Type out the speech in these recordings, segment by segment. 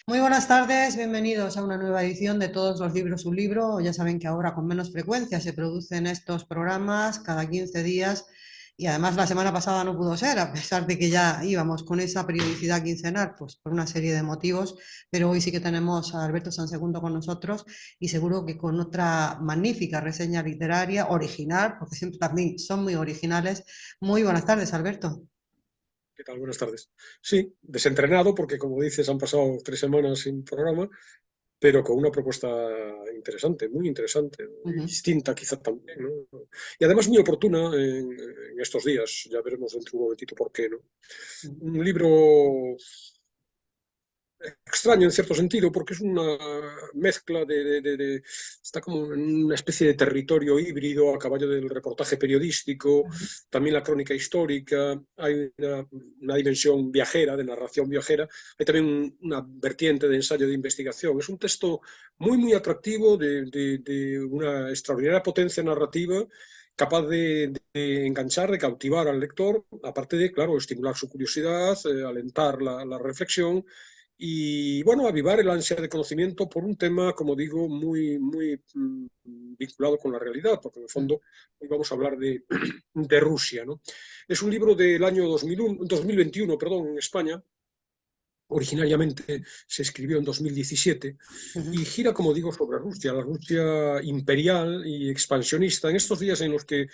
Muy buenas tardes, bienvenidos a una nueva edición de Todos los libros un libro. Ya saben que ahora con menos frecuencia se producen estos programas cada 15 días y además la semana pasada no pudo ser, a pesar de que ya íbamos con esa periodicidad quincenal, pues por una serie de motivos, pero hoy sí que tenemos a Alberto Sansegundo con nosotros y seguro que con otra magnífica reseña literaria, original, porque siempre también son muy originales. Muy buenas tardes, Alberto. ¿Qué tal? Buenas tardes. Sí, desentrenado porque, como dices, han pasado 3 semanas sin programa, pero con una propuesta interesante, muy interesante, Ujú. distinta quizá también, ¿no? Y además muy oportuna en estos días. Ya veremos dentro de un momentito por qué, ¿no? Un libro extraño en cierto sentido, porque es una mezcla está como en una especie de territorio híbrido a caballo del reportaje periodístico, también la crónica histórica, hay una dimensión viajera, de narración viajera, hay también una vertiente de ensayo de investigación. Es un texto muy, muy atractivo, de una extraordinaria potencia narrativa, capaz de enganchar, de cautivar al lector, aparte de, claro, estimular su curiosidad, alentar la reflexión y, bueno, avivar el ansia de conocimiento por un tema, como digo, muy, muy vinculado con la realidad, porque en el fondo hoy vamos a hablar de Rusia, ¿no? Es un libro del año 2021, perdón, en España. Originariamente se escribió en 2017 Ujú. y gira, como digo, sobre Rusia, la Rusia imperial y expansionista, en estos días en los que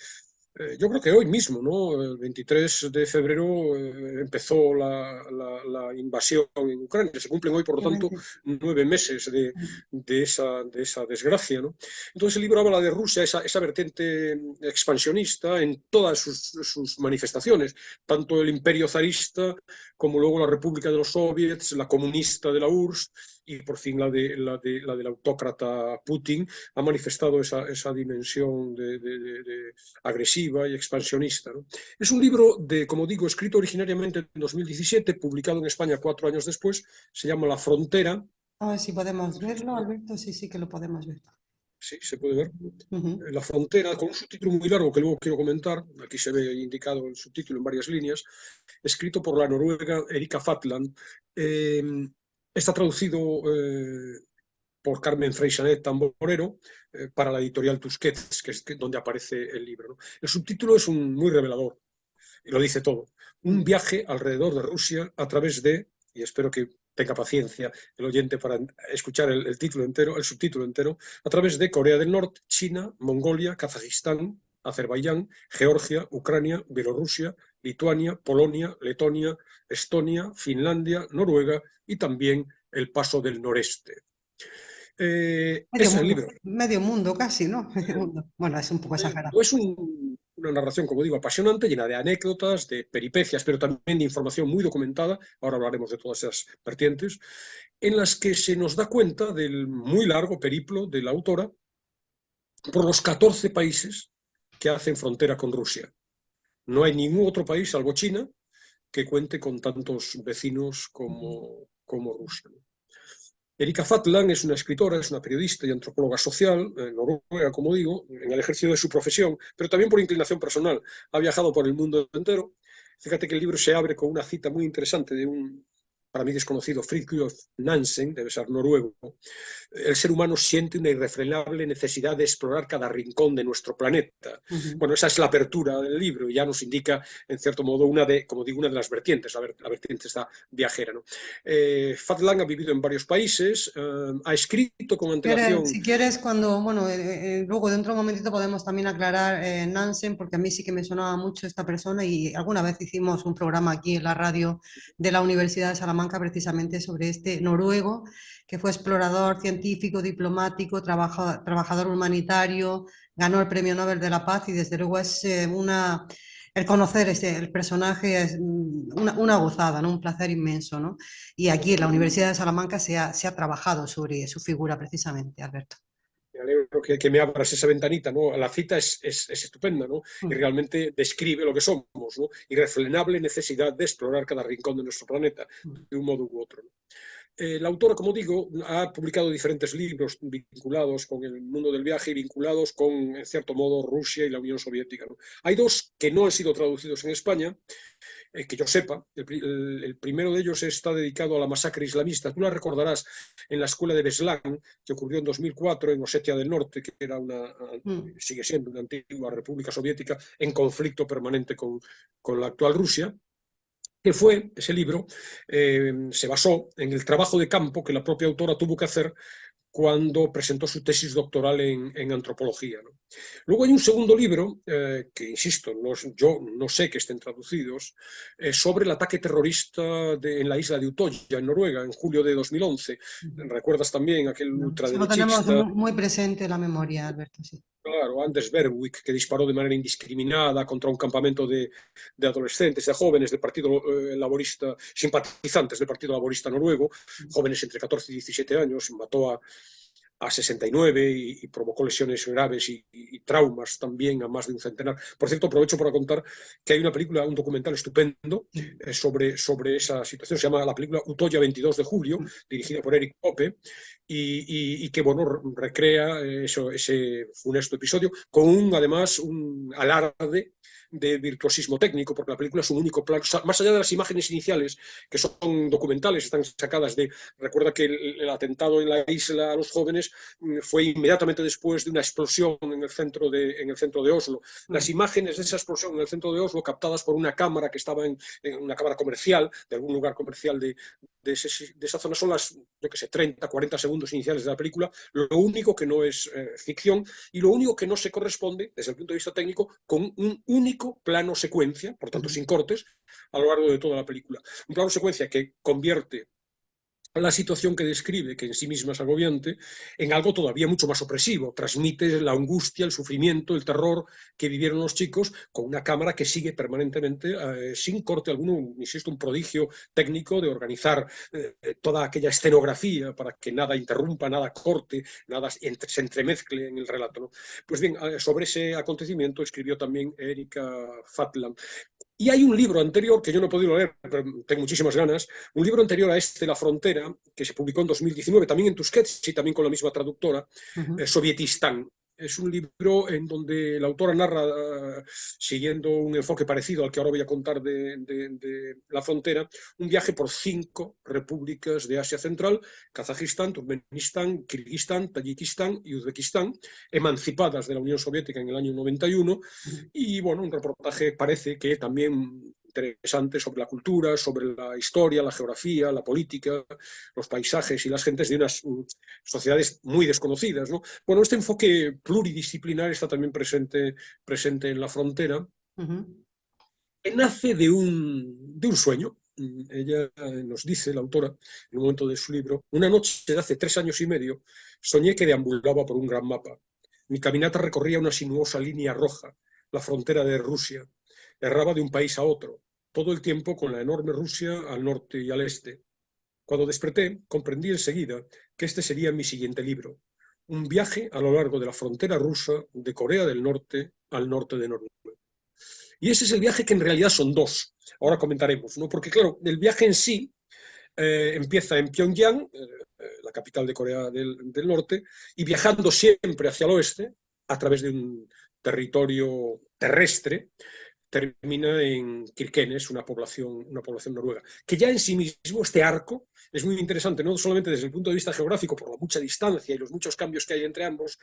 yo creo que hoy mismo, ¿no? El 23 de febrero empezó la invasión en Ucrania. Se cumplen hoy, por lo tanto, Efectivamente. 9 meses de esa desgracia, ¿no? Entonces el libro habla de Rusia, esa vertiente expansionista en todas sus manifestaciones, tanto el imperio zarista como luego la República de los Soviets, la comunista de la URSS y por fin la del autócrata Putin, ha manifestado esa dimensión agresiva y expansionista, ¿no? Es un libro como digo, escrito originariamente en 2017, publicado en España 4 años después, se llama La Frontera. A ver si podemos verlo, Alberto. Sí, sí que lo podemos ver. Sí, se puede ver. Ujú. La Frontera, con un subtítulo muy largo que luego quiero comentar, aquí se ve indicado el subtítulo en varias líneas, escrito por la noruega Erika Fatland. Eh, Está traducido por Carmen Freixanet Tamborero para la editorial Tusquets, que es donde aparece el libro, ¿no? El subtítulo es muy revelador y lo dice todo. Un Mm. viaje alrededor de Rusia a través y espero que tenga paciencia el oyente para escuchar el título entero, el subtítulo entero, a través de Corea del Norte, China, Mongolia, Kazajistán, Azerbaiyán, Georgia, Ucrania, Bielorrusia, Lituania, Polonia, Letonia, Estonia, Finlandia, Noruega y también el Paso del Noreste. Ese es el libro. Medio mundo casi, ¿no? Medio mundo. Bueno, es un poco exagerado. Es una narración, como digo, apasionante, llena de anécdotas, de peripecias, pero también de información muy documentada. Ahora hablaremos de todas esas vertientes, en las que se nos da cuenta del muy largo periplo de la autora por los 14 países que hacen frontera con Rusia. No hay ningún otro país, salvo China, que cuente con tantos vecinos como Rusia. Erika Fatland es una escritora, es una periodista y antropóloga social, noruega, como digo, en el ejercicio de su profesión, pero también por inclinación personal. Ha viajado por el mundo entero. Fíjate que el libro se abre con una cita muy interesante de un, para mí desconocido, Fridtjof Nansen, debe ser noruego. El ser humano siente una irrefrenable necesidad de explorar cada rincón de nuestro planeta. Ujú. Bueno, esa es la apertura del libro y ya nos indica, en cierto modo, como digo, una de las vertientes, la vertiente está viajera, ¿no? Fatlang ha vivido en varios países, ha escrito con antelación. Si quieres, cuando, bueno, luego dentro de un momentito podemos también aclarar Nansen, porque a mí sí que me sonaba mucho esta persona y alguna vez hicimos un programa aquí en la radio de la Universidad de Salamanca precisamente sobre este noruego, que fue explorador, científico, diplomático, trabajador humanitario, ganó el Premio Nobel de la Paz y desde luego es el conocer el personaje es una gozada, ¿no? Un placer inmenso, ¿no? Y aquí en la Universidad de Salamanca se ha trabajado sobre su figura precisamente, Alberto. Me alegro que me abras esa ventanita, ¿no? La cita es estupenda, ¿no? Y Mm. realmente describe lo que somos, ¿no? Irrefrenable necesidad de explorar cada rincón de nuestro planeta, de un modo u otro, ¿no? La autora, como digo, ha publicado diferentes libros vinculados con el mundo del viaje y vinculados con, en cierto modo, Rusia y la Unión Soviética, ¿no? Hay dos que no han sido traducidos en España que yo sepa. El primero de ellos está dedicado a la masacre islamista. Tú la recordarás en la escuela de Beslan, que ocurrió en 2004 en Osetia del Norte, que era sigue siendo una antigua república soviética en conflicto permanente con la actual Rusia. Que fue, ese libro, se basó en el trabajo de campo que la propia autora tuvo que hacer cuando presentó su tesis doctoral en antropología, ¿no? Luego hay un segundo libro, que insisto, yo no sé que estén traducidos, sobre el ataque terrorista en la isla de Utoya, en Noruega, en julio de 2011. ¿Recuerdas también aquel Eso lo tenemos ultraderechista? muy presente en la memoria, Alberto, sí. Claro, Anders Bergvik, que disparó de manera indiscriminada contra un campamento de adolescentes, de jóvenes del Partido Laborista, simpatizantes del Partido Laborista noruego, jóvenes entre 14 y 17 años, mató a 69 y provocó lesiones graves y traumas también a más de un centenar. Por cierto, aprovecho para contar que hay una película, un documental estupendo sobre esa situación. Se llama la película Utoya 22 de julio, dirigida por Eric Pope, y que, bueno, recrea ese funesto episodio con además un alarde de virtuosismo técnico, porque la película es un único plano, más allá de las imágenes iniciales, que son documentales, están sacadas recuerda que el atentado en la isla a los jóvenes fue inmediatamente después de una explosión en el centro de Oslo. Las imágenes de esa explosión en el centro de Oslo, captadas por una cámara que estaba en una cámara comercial, de algún lugar comercial de esa zona, son las, yo que sé, 30, 40 segundos iniciales de la película, lo único que no es ficción y lo único que no se corresponde, desde el punto de vista técnico, con un único plano secuencia, por tanto sin cortes, a lo largo de toda la película. Un plano secuencia que convierte la situación que describe, que en sí misma es agobiante, en algo todavía mucho más opresivo. Transmite la angustia, el sufrimiento, el terror que vivieron los chicos con una cámara que sigue permanentemente, sin corte alguno, insisto, un prodigio técnico de organizar toda aquella escenografía para que nada interrumpa, nada corte, nada se entremezcle en el relato, ¿no? Pues bien, sobre ese acontecimiento escribió también Erika Fatland. Y hay un libro anterior, que yo no he podido leer, pero tengo muchísimas ganas, un libro anterior a La Frontera, que se publicó en 2019, también en Tusquets y también con la misma traductora, Sovietistán. Es un libro en donde la autora narra, siguiendo un enfoque parecido al que ahora voy a contar de La Frontera, un viaje por 5 repúblicas de Asia Central: Kazajistán, Turkmenistán, Kirguistán, Tayikistán y Uzbekistán, emancipadas de la Unión Soviética en el año 91. Y bueno, un reportaje parece que también interesante sobre la cultura, sobre la historia, la geografía, la política, los paisajes y las gentes de unas sociedades muy desconocidas, ¿no? Bueno, este enfoque pluridisciplinar está también presente en La Frontera, que nace de un sueño. Ella nos dice, la autora, en un momento de su libro: una noche de hace 3 años y medio soñé que deambulaba por un gran mapa. Mi caminata recorría una sinuosa línea roja, la frontera de Rusia. Erraba de un país a otro, todo el tiempo con la enorme Rusia al norte y al este. Cuando desperté, comprendí enseguida que este sería mi siguiente libro: un viaje a lo largo de la frontera rusa de Corea del Norte al norte de Noruega. Y ese es el viaje, que en realidad son 2. Ahora comentaremos, ¿no? Porque, claro, el viaje en sí empieza en Pyongyang, la capital de Corea del Norte, y viajando siempre hacia el oeste, a través de un territorio terrestre, termina en Kirkenes, una población noruega, que ya en sí mismo este arco es muy interesante, no solamente desde el punto de vista geográfico, por la mucha distancia y los muchos cambios que hay entre ambas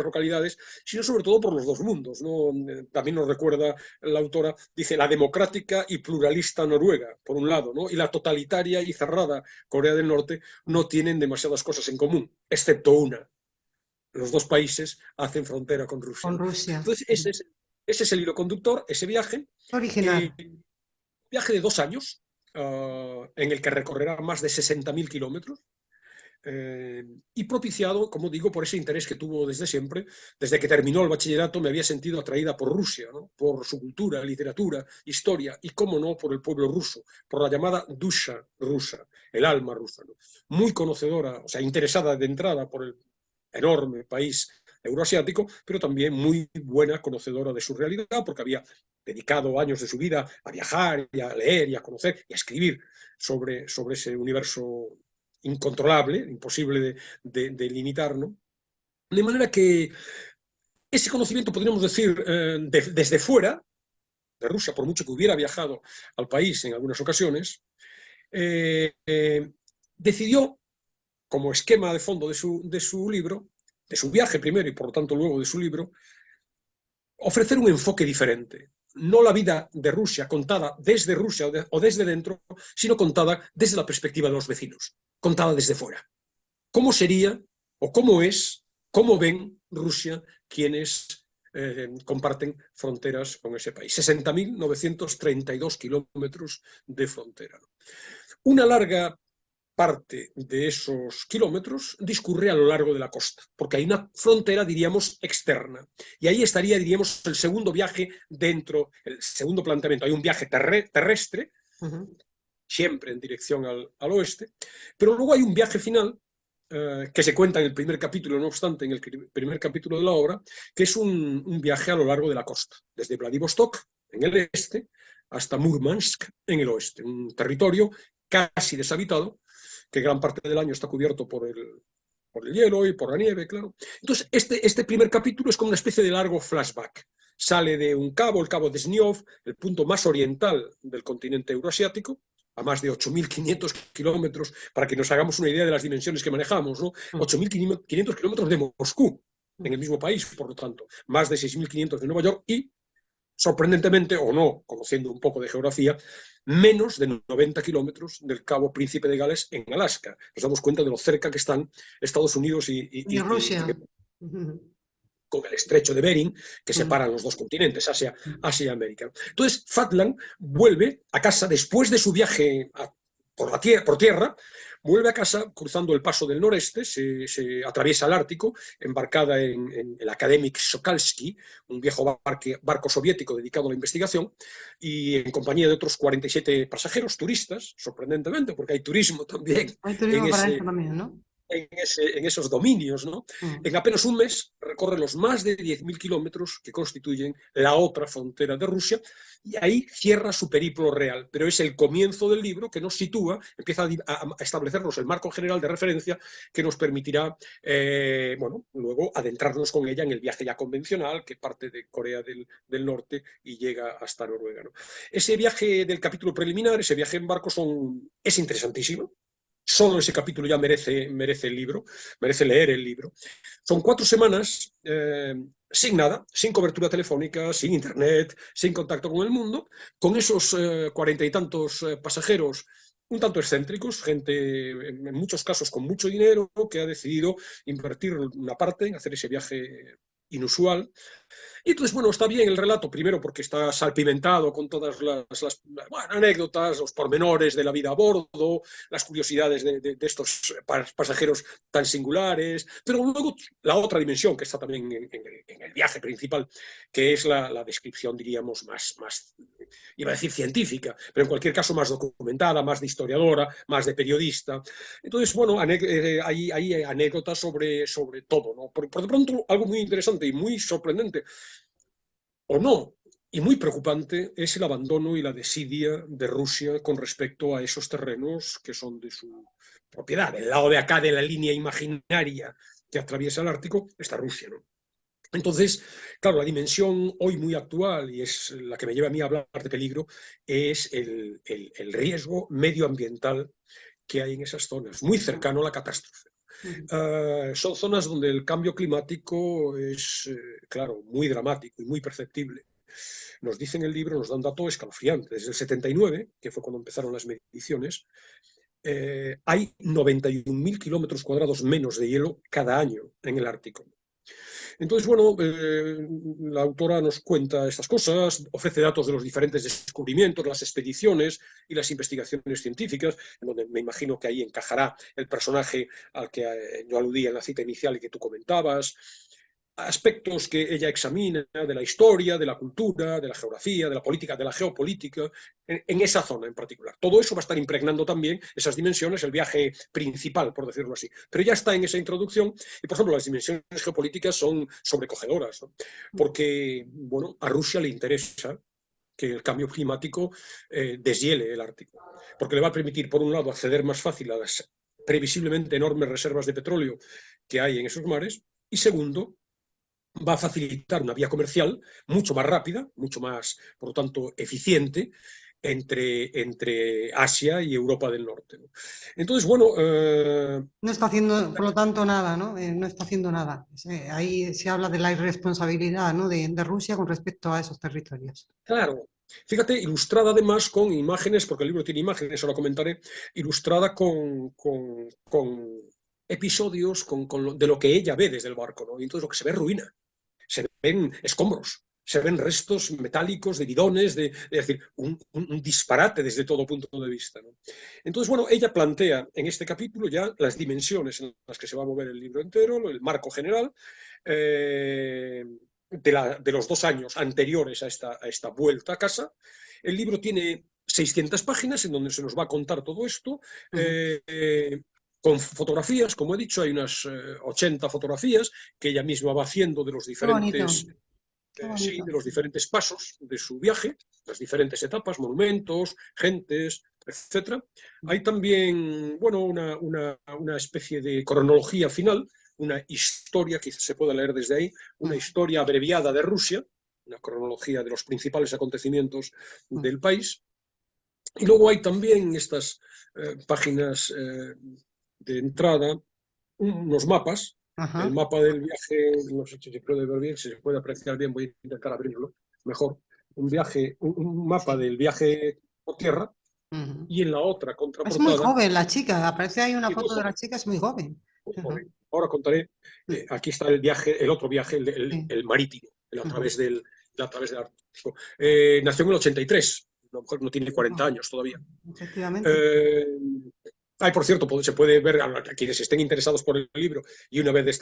localidades, sino sobre todo por los dos mundos, ¿no? También nos recuerda la autora, dice, la democrática y pluralista Noruega, por un lado, ¿no? Y la totalitaria y cerrada Corea del Norte no tienen demasiadas cosas en común, excepto una: los dos países hacen frontera con Rusia, Con ¿no? Rusia. Entonces, ese es el hilo conductor, ese viaje, Original. viaje de 2 años, en el que recorrerá más de 60.000 kilómetros, y propiciado, como digo, por ese interés que tuvo desde siempre. Desde que terminó el bachillerato me había sentido atraída por Rusia, ¿no? Por su cultura, literatura, historia y, cómo no, por el pueblo ruso, por la llamada dusha rusa, el alma rusa, ¿no? Muy conocedora, o sea, interesada de entrada por el enorme país euroasiático, pero también muy buena conocedora de su realidad, porque había dedicado años de su vida a viajar y a leer y a conocer y a escribir sobre ese universo incontrolable, imposible de limitar, ¿no? De manera que ese conocimiento, podríamos decir, desde fuera, de Rusia, por mucho que hubiera viajado al país en algunas ocasiones, decidió, como esquema de fondo de su libro, de su viaje primero y por lo tanto luego de su libro, ofrecer un enfoque diferente. No la vida de Rusia contada desde Rusia o desde dentro, sino contada desde la perspectiva de los vecinos, contada desde fuera. ¿Cómo sería o cómo es, cómo ven Rusia quienes comparten fronteras con ese país? 60.932 kilómetros de frontera. Una larga parte de esos kilómetros discurre a lo largo de la costa, porque hay una frontera, diríamos, externa. Y ahí estaría, diríamos, el segundo viaje dentro, el segundo planteamiento. Hay un viaje terrestre, siempre en dirección al oeste, pero luego hay un viaje final que se cuenta en el primer capítulo, no obstante, en el primer capítulo de la obra, que es un viaje a lo largo de la costa, desde Vladivostok, en el este, hasta Murmansk, en el oeste, un territorio casi deshabitado, que gran parte del año está cubierto por el hielo y por la nieve, claro. Entonces, este primer capítulo es como una especie de largo flashback. Sale de un cabo, el cabo de Sniov, el punto más oriental del continente euroasiático, a más de 8.500 kilómetros, para que nos hagamos una idea de las dimensiones que manejamos, ¿no? 8.500 kilómetros de Moscú, en el mismo país, por lo tanto, más de 6.500 de Nueva York y, sorprendentemente, o no, conociendo un poco de geografía, menos de 90 kilómetros del Cabo Príncipe de Gales en Alaska. Nos damos cuenta de lo cerca que están Estados Unidos Y Rusia. con el estrecho de Bering, que separan los dos continentes, Asia y América. Entonces, Fatland vuelve a casa después de su viaje por tierra, vuelve a casa cruzando el paso del noreste, se atraviesa el Ártico, embarcada en el Akademik Sokalsky, un viejo barco soviético dedicado a la investigación, y en compañía de otros 47 pasajeros, turistas, sorprendentemente, porque hay turismo también Hay turismo para eso también, ¿no? en esos dominios, ¿no? En apenas un mes recorre los más de 10.000 kilómetros que constituyen la otra frontera de Rusia y ahí cierra su periplo real. Pero es el comienzo del libro que nos sitúa, empieza a establecernos el marco general de referencia que nos permitirá, bueno, luego adentrarnos con ella en el viaje ya convencional que parte de Corea del Norte y llega hasta Noruega, ¿no? Ese viaje del capítulo preliminar, ese viaje en barco es interesantísimo. Solo ese capítulo ya merece el libro, merece leer el libro. Son 4 semanas sin nada, sin cobertura telefónica, sin internet, sin contacto con el mundo, con esos 40 y tantos pasajeros un tanto excéntricos, gente en muchos casos con mucho dinero que ha decidido invertir una parte en hacer ese viaje inusual. Y entonces, bueno, está bien el relato, primero porque está salpimentado con todas las bueno, anécdotas, los pormenores de la vida a bordo, las curiosidades de estos pasajeros tan singulares, pero luego la otra dimensión que está también en el viaje principal, que es la descripción, diríamos, más, iba a decir científica, pero en cualquier caso más documentada, más de historiadora, más de periodista. Entonces, bueno, hay anécdotas sobre todo, ¿no? Por de pronto, algo muy interesante y muy sorprendente, o no, y muy preocupante, es el abandono y la desidia de Rusia con respecto a esos terrenos que son de su propiedad. Del lado de acá de la línea imaginaria que atraviesa el Ártico está Rusia, ¿no? Entonces, claro, la dimensión hoy muy actual, y es la que me lleva a mí a hablar de peligro, es el riesgo medioambiental que hay en esas zonas, muy cercano a la catástrofe. Son zonas donde el cambio climático es, claro, muy dramático y muy perceptible. Nos dice en el libro, nos da un dato escalofriante. Desde el 79, que fue cuando empezaron las mediciones, hay 91.000 kilómetros cuadrados menos de hielo cada año en el Ártico. Entonces, bueno, la autora nos cuenta estas cosas, ofrece datos de los diferentes descubrimientos, las expediciones y las investigaciones científicas, en donde me imagino que ahí encajará el personaje al que yo aludía en la cita inicial y que tú comentabas, aspectos que ella examina de la historia, de la cultura, de la geografía, de la política, de la geopolítica, en esa zona en particular. Todo eso va a estar impregnando también esas dimensiones, el viaje principal, por decirlo así. Pero ya está en esa introducción y, por ejemplo, las dimensiones geopolíticas son sobrecogedoras, ¿no? Porque, bueno, a Rusia le interesa que el cambio climático deshiele el Ártico, porque le va a permitir, por un lado, acceder más fácil a las previsiblemente enormes reservas de petróleo que hay en esos mares, y segundo, va a facilitar una vía comercial mucho más rápida, mucho más, por lo tanto, eficiente entre Asia y Europa del Norte, ¿no? Entonces, bueno, No está haciendo, por lo tanto, nada, ¿no? No está haciendo nada. Ahí se habla de la irresponsabilidad, ¿no? de Rusia con respecto a esos territorios. claro, fíjate, ilustrada además con imágenes, porque el libro tiene imágenes, ahora comentaré, ilustrada con episodios de lo que ella ve desde el barco, ¿no? Y entonces lo que se ve es ruina, se ven escombros, se ven restos metálicos de bidones, es decir, un disparate desde todo punto de vista, ¿no? Entonces, bueno, ella plantea en este capítulo ya las dimensiones en las que se va a mover el libro entero, el marco general, de los 2 años anteriores a esta vuelta a casa. El libro tiene 600 páginas en donde se nos va a contar todo esto. Con fotografías, como he dicho, hay unas 80 fotografías que ella misma va haciendo de los Qué bonito, diferentes, qué sí, bonito. de los diferentes pasos de su viaje, las diferentes etapas, monumentos, gentes, etcétera. Hay también, bueno, una especie de cronología final, una historia, quizás se pueda leer desde ahí, una historia abreviada de Rusia, una cronología de los principales acontecimientos del país. Y luego hay también estas páginas de entrada, unos mapas, el Ajá. mapa del viaje, no sé si se puede ver bien, si se puede apreciar bien, voy a intentar abrirlo mejor, un mapa Sí. del viaje por tierra, Ujú. y en la otra Es muy contraportada, joven la chica, aparece ahí una y muy foto de la joven, chica, es muy joven. muy Ujú. joven. Ahora contaré, aquí está el viaje, el otro viaje, Sí. el marítimo, Ujú. a través del Ártico. Nació en el 83, a lo mejor no tiene 40 años todavía. Efectivamente. Eh, por cierto, se puede ver a quienes estén interesados por el libro y una vez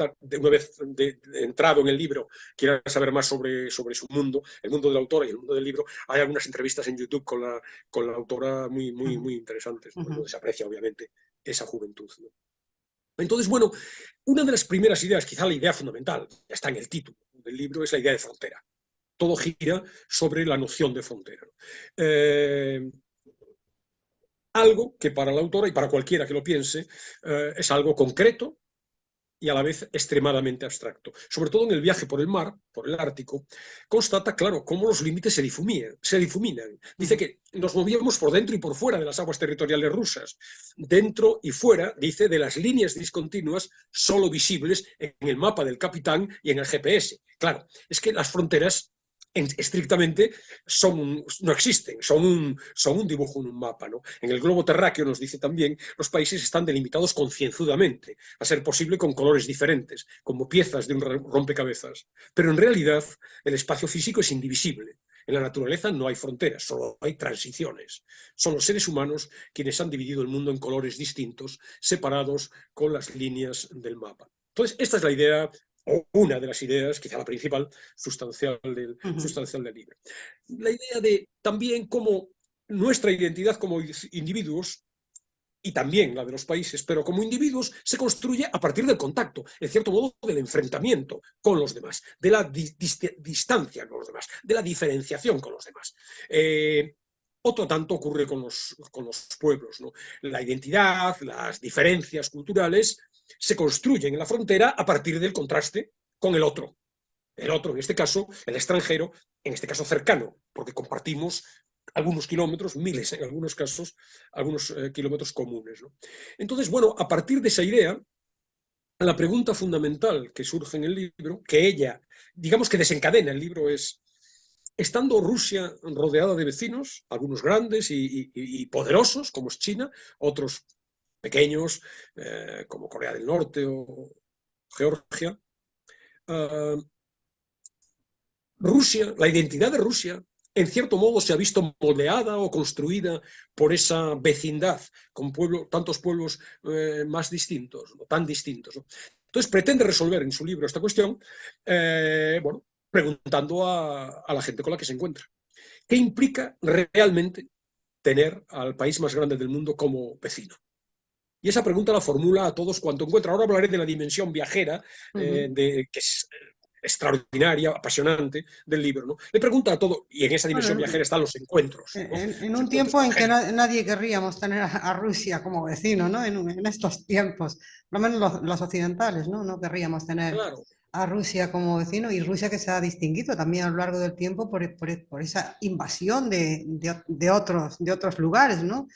entrado en el libro, quieran saber más sobre su mundo, el mundo de la autora y el mundo del libro, hay algunas entrevistas en YouTube con la autora muy, muy, Ujú. muy interesantes, ¿no? Ujú. Donde se aprecia, obviamente, esa juventud, ¿no? Entonces, bueno, una de las primeras ideas, quizá la idea fundamental, ya está en el título del libro, es la idea de frontera. Todo gira sobre la noción de frontera, ¿no? Algo que para la autora y para cualquiera que lo piense es algo concreto y a la vez extremadamente abstracto. Sobre todo en el viaje por el mar, por el Ártico, constata, claro, cómo los límites se difuminan. Dice Ujú. que nos movíamos por dentro y por fuera de las aguas territoriales rusas, dentro y fuera, dice, de las líneas discontinuas solo visibles en el mapa del capitán y en el GPS. Claro, es que las fronteras estrictamente no existen, son un dibujo en un mapa, ¿no? En el globo terráqueo, nos dice también, los países están delimitados concienzudamente, a ser posible con colores diferentes, como piezas de un rompecabezas. Pero en realidad el espacio físico es indivisible. En la naturaleza no hay fronteras, solo hay transiciones. Son los seres humanos quienes han dividido el mundo en colores distintos, separados con las líneas del mapa. Entonces, esta es la idea, o una de las ideas, quizá la principal, Ujú. sustancial del libro. La idea de también cómo nuestra identidad como individuos y también la de los países, pero como individuos se construye a partir del contacto, en cierto modo del enfrentamiento con los demás, de la distancia con los demás, de la diferenciación con los demás. Otro tanto ocurre con los pueblos, ¿no? La identidad, las diferencias culturales se construyen en la frontera a partir del contraste con el otro. El otro, en este caso, el extranjero, en este caso cercano, porque compartimos algunos kilómetros, miles en algunos casos, algunos kilómetros comunes, ¿no? Entonces, bueno, a partir de esa idea, la pregunta fundamental que surge en el libro, que ella, digamos que desencadena el libro, es, estando Rusia rodeada de vecinos, algunos grandes y poderosos, como es China, otros pequeños, como Corea del Norte o Georgia, Rusia, la identidad de Rusia, en cierto modo se ha visto moldeada o construida por esa vecindad con tantos pueblos más distintos, ¿no? Tan distintos, ¿no? Entonces pretende resolver en su libro esta cuestión, bueno, preguntando a la gente con la que se encuentra. ¿Qué implica realmente tener al país más grande del mundo como vecino? Y esa pregunta la formula a todos cuanto encuentra. Ahora hablaré de la dimensión viajera, Ujú. que es extraordinaria, apasionante del libro, ¿no? Le pregunta a todo, y en esa dimensión Bueno, viajera están los encuentros, ¿no? en Los un encuentros tiempo con en que gente. nadie querríamos tener a Rusia como vecino, ¿no? En estos tiempos, por lo menos los occidentales, ¿no? No querríamos tener Claro, a Rusia como vecino y Rusia que se ha distinguido también a lo largo del tiempo por esa invasión de otros lugares, ¿no?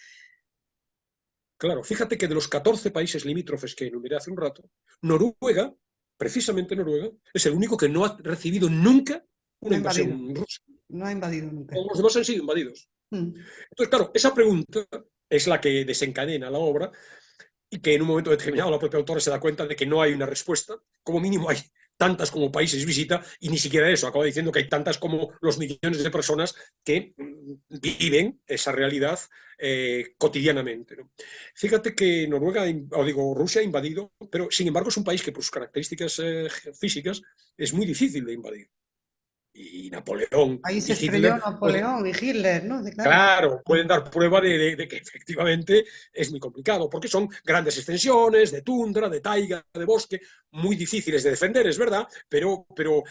Claro, fíjate que de los 14 países limítrofes que enumeré hace un rato, Noruega, precisamente Noruega, es el único que no ha recibido nunca No una ha invadido, invasión rusa. no ha invadido nunca. Todos los demás han sido invadidos. Mm. Entonces, claro, esa pregunta es la que desencadena la obra y que en un momento determinado la propia autora se da cuenta de que no hay una respuesta, como mínimo hay tantas como países visita, y ni siquiera eso, acaba diciendo que hay tantas como los millones de personas que viven esa realidad cotidianamente. ¿No? Fíjate que Noruega, o digo, Rusia ha invadido, pero sin embargo es un país que por sus características físicas es muy difícil de invadir. Y Napoleón Ahí se y estrelló Hitler pueden, Napoleón y Hitler, ¿no? Sí, claro. claro, pueden dar prueba de que efectivamente es muy complicado, porque son grandes extensiones de tundra, de taiga, de bosque, muy difíciles de defender, es verdad, pero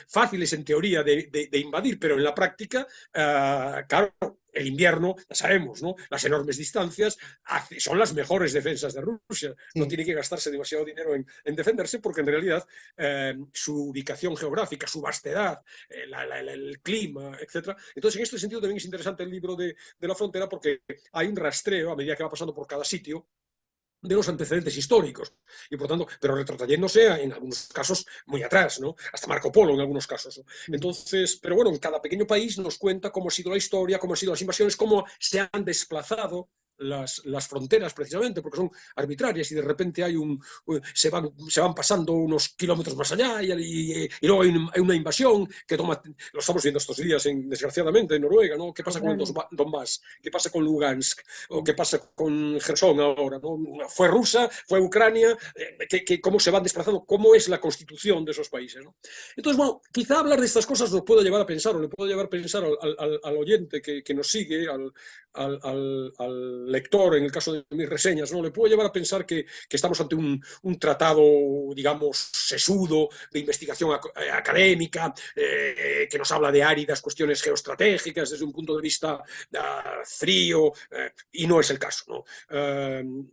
fáciles en teoría de invadir, pero en la práctica, claro, el invierno, ya sabemos, ¿no? Las enormes distancias son las mejores defensas de Rusia. No Sí. tiene que gastarse demasiado dinero en defenderse porque en realidad su ubicación geográfica, su vastedad, el clima, etcétera. Entonces, en este sentido también es interesante el libro de la frontera porque hay un rastreo a medida que va pasando por cada sitio de los antecedentes históricos y por tanto, pero retrotrayéndose en algunos casos muy atrás, ¿no? Hasta Marco Polo en algunos casos. ¿No? Entonces, pero bueno, en cada pequeño país nos cuenta cómo ha sido la historia, cómo han sido las invasiones, cómo se han desplazado las fronteras precisamente, porque son arbitrarias y de repente se van pasando unos kilómetros más allá y luego hay una invasión que toma, lo estamos viendo estos días, desgraciadamente, en Noruega, ¿no? ¿Qué pasa con el Ucrania. Donbass? ¿Qué pasa con Lugansk? ¿O qué pasa con Gerson ahora? ¿No? Fue Rusia, fue Ucrania, cómo se van desplazando, cómo es la constitución de esos países. ¿No? Entonces, bueno, quizá hablar de estas cosas nos puede llevar a pensar, o le puede llevar a pensar al oyente que nos sigue, al lector, en el caso de mis reseñas, ¿no? Le puede llevar a pensar que estamos ante un tratado, digamos, sesudo de investigación académica, que nos habla de áridas cuestiones geoestratégicas desde un punto de vista frío, y no es el caso. ¿No?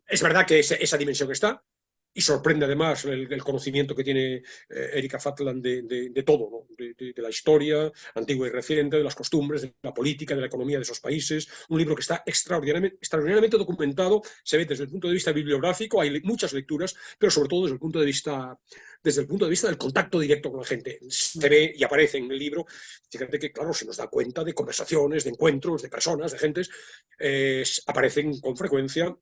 Es verdad que esa dimensión está, y sorprende además el conocimiento que tiene Erika Fatland de todo, ¿no? de la historia antigua y reciente, de las costumbres, de la política, de la economía de esos países. Un libro que está extraordinariamente documentado, se ve desde el punto de vista bibliográfico, hay muchas lecturas, pero sobre todo desde el punto de vista del contacto directo con la gente. Se ve y aparece en el libro, fíjate que, claro, se nos da cuenta de conversaciones, de encuentros, de personas, de gentes, aparecen con frecuencia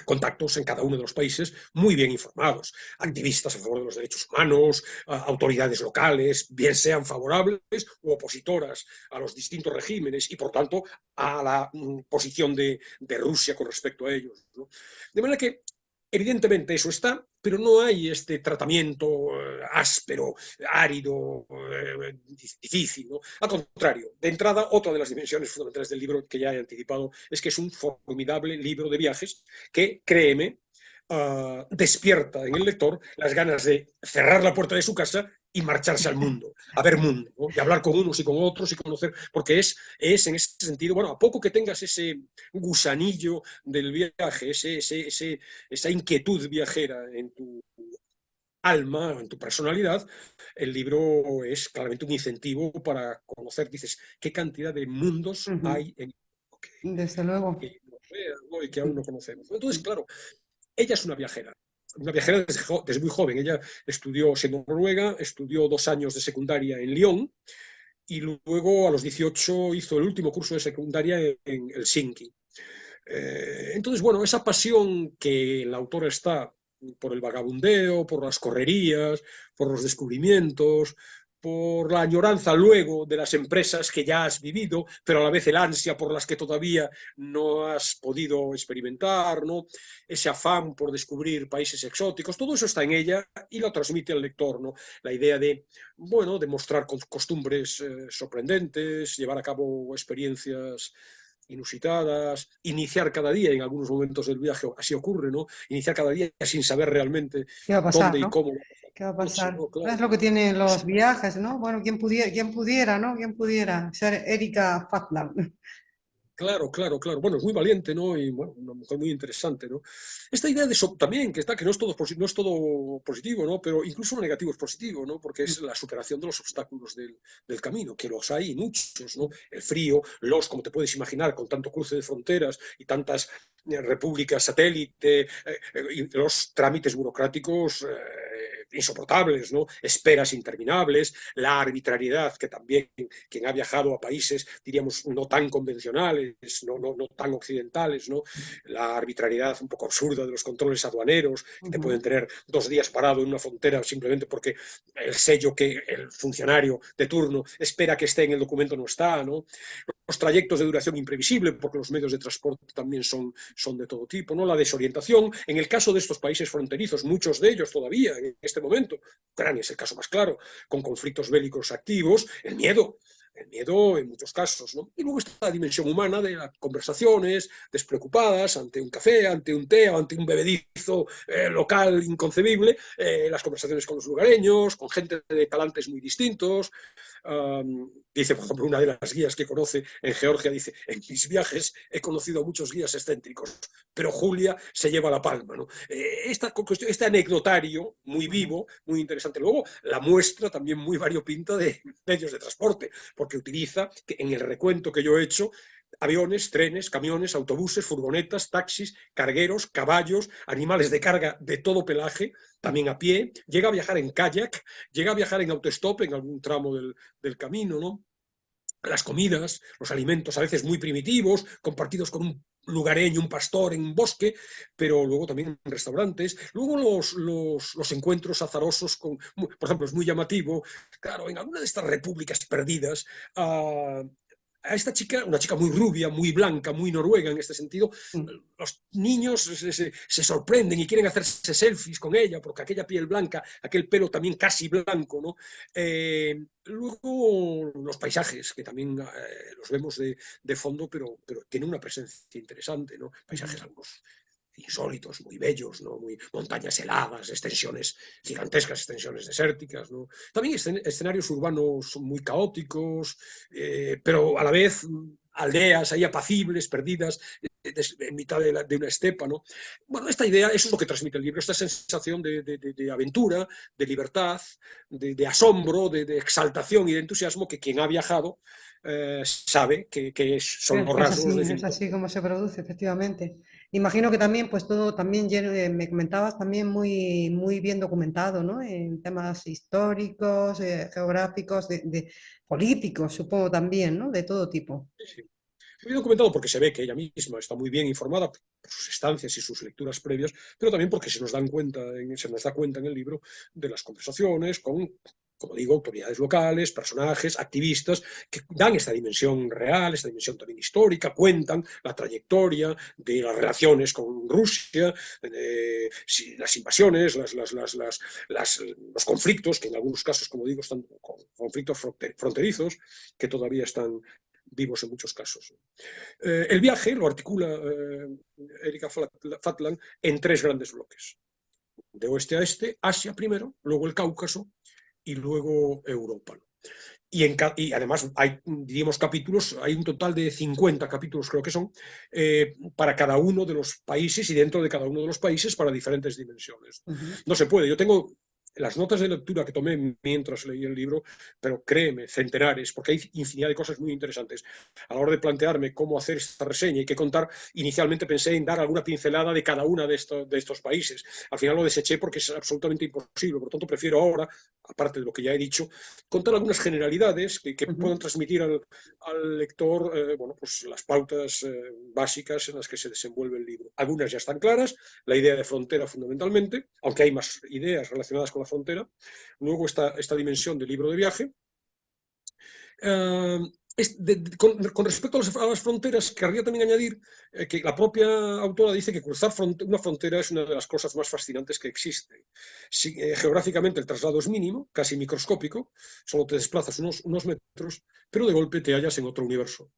contactos en cada uno de los países muy bien informados, activistas a favor de los derechos humanos, autoridades locales, bien sean favorables u opositoras a los distintos regímenes y, por tanto, a la posición de Rusia con respecto a ellos. ¿No? De manera que evidentemente eso está, pero no hay este tratamiento áspero, árido, difícil. ¿No? Al contrario, de entrada, otra de las dimensiones fundamentales del libro que ya he anticipado es que es un formidable libro de viajes que, créeme, despierta en el lector las ganas de cerrar la puerta de su casa y marcharse al mundo, a ver mundo, ¿no? Y hablar con unos y con otros y conocer, porque es en ese sentido, bueno, a poco que tengas ese gusanillo del viaje, esa inquietud viajera en tu alma, en tu personalidad, el libro es claramente un incentivo para conocer, dices, qué cantidad de mundos hay en Desde luego. que no veas, ¿no? Y que aún no conocemos. Entonces, claro, ella es una viajera desde muy joven. Ella estudió, siendo noruega, estudió 2 años de secundaria en Lyon y luego a los 18 hizo el último curso de secundaria en Helsinki. Entonces, bueno, esa pasión que la autora está por el vagabundeo, por las correrías, por los descubrimientos, por la añoranza luego de las empresas que ya has vivido, pero a la vez el ansia por las que todavía no has podido experimentar, ¿no? Ese afán por descubrir países exóticos, todo eso está en ella y lo transmite al lector, ¿no? La idea de, bueno, de mostrar costumbres sorprendentes, llevar a cabo experiencias inusitadas, iniciar cada día en algunos momentos del viaje, así ocurre, ¿no? Iniciar cada día sin saber realmente ¿Qué va a dónde pasar, y no? cómo va a pasar ¿Qué va a la noche, pasar? ¿no? Claro. Es lo que tienen los viajes, ¿no? Bueno, quién pudiera, ¿no? ¿Quién pudiera ser Erika Fatland? Claro, claro, claro. Bueno, es muy valiente, ¿no? Y bueno, una mujer muy interesante, ¿no? Esta idea de también, que está, que no es todo, no es todo positivo, ¿no? Pero incluso lo negativo es positivo, ¿no? Porque es la superación de los obstáculos del camino, que los hay muchos, ¿no? El frío, como te puedes imaginar, con tanto cruce de fronteras y tantas repúblicas satélite, y los trámites burocráticos insoportables, ¿no? Esperas interminables, la arbitrariedad, que también quien ha viajado a países, diríamos, no tan convencionales, no tan occidentales, ¿no? La arbitrariedad un poco absurda de los controles aduaneros, que te pueden tener 2 días parado en una frontera simplemente porque el sello que el funcionario de turno espera que esté en el documento no está, ¿no? Los trayectos de duración imprevisible, porque los medios de transporte también son de todo tipo, ¿no? La desorientación, en el caso de estos países fronterizos, muchos de ellos todavía en este momento, Ucrania es el caso más claro, con conflictos bélicos activos, el miedo en muchos casos, ¿no? Y luego está la dimensión humana de las conversaciones despreocupadas ante un café, ante un té, ante un bebedizo local inconcebible, las conversaciones con los lugareños, con gente de talantes muy distintos. Dice, por ejemplo, una de las guías que conoce en Georgia, dice, en mis viajes he conocido a muchos guías excéntricos, pero Julia se lleva la palma, ¿no? Este anecdotario muy vivo, muy interesante. Luego, la muestra también muy variopinta de medios de transporte, porque utiliza, que en el recuento que yo he hecho, aviones, trenes, camiones, autobuses, furgonetas, taxis, cargueros, caballos, animales de carga de todo pelaje, también a pie, llega a viajar en kayak, llega a viajar en autostop en algún tramo del camino, ¿no? Las comidas, los alimentos a veces muy primitivos, compartidos con un lugareño, un pastor en un bosque, pero luego también en restaurantes. Luego los encuentros azarosos, por ejemplo, es muy llamativo, claro, en alguna de estas repúblicas perdidas, a esta chica, una chica muy rubia, muy blanca, muy noruega en este sentido, los niños se sorprenden y quieren hacerse selfies con ella, porque aquella piel blanca, aquel pelo también casi blanco, ¿no? Luego los paisajes, que también los vemos de fondo, pero tienen una presencia interesante, ¿no? Paisajes algunos insólitos, muy bellos, ¿no? Muy montañas heladas, extensiones gigantescas, extensiones desérticas, ¿no? También escenarios urbanos muy caóticos, pero a la vez aldeas ahí apacibles, perdidas, en mitad de una estepa, ¿no? Bueno, esta idea, eso es lo que transmite el libro, esta sensación de aventura, de libertad, de asombro, de exaltación y de entusiasmo que quien ha viajado sabe que son los rasgos Es definitorios. así como se produce, efectivamente. Imagino que también, pues todo también lleno me comentabas, también muy bien documentado, ¿no? En temas históricos, geográficos, de políticos, supongo también, ¿no? De todo tipo. Sí. Muy documentado porque se ve que ella misma está muy bien informada por sus estancias y sus lecturas previas, pero también porque se nos da cuenta en el libro de las conversaciones con, como digo, autoridades locales, personajes, activistas, que dan esta dimensión real, esta dimensión también histórica, cuentan la trayectoria de las relaciones con Rusia, las invasiones, los conflictos, que en algunos casos, como digo, están conflictos fronterizos, que todavía están vivos en muchos casos. El viaje lo articula Erika Fatland en 3 grandes bloques. De oeste a este, Asia primero, luego el Cáucaso y luego Europa. Y además hay, diríamos, capítulos, hay un total de 50 capítulos, creo que son, para cada uno de los países y dentro de cada uno de los países para diferentes dimensiones. No se puede. Yo tengo las notas de lectura que tomé mientras leí el libro, pero créeme, centenares, porque hay infinidad de cosas muy interesantes. A la hora de plantearme cómo hacer esta reseña y qué contar, inicialmente pensé en dar alguna pincelada de cada una de estos países. Al final lo deseché porque es absolutamente imposible, por lo tanto prefiero ahora, aparte de lo que ya he dicho, contar algunas generalidades que puedan transmitir al lector bueno, pues las pautas básicas en las que se desenvuelve el libro. Algunas ya están claras, la idea de frontera fundamentalmente, aunque hay más ideas relacionadas con la frontera. Luego está esta dimensión del libro de viaje. Con respecto a las fronteras, querría también añadir que la propia autora dice que cruzar una frontera es una de las cosas más fascinantes que existen. Geográficamente el traslado es mínimo, casi microscópico, solo te desplazas unos metros, pero de golpe te hallas en otro universo.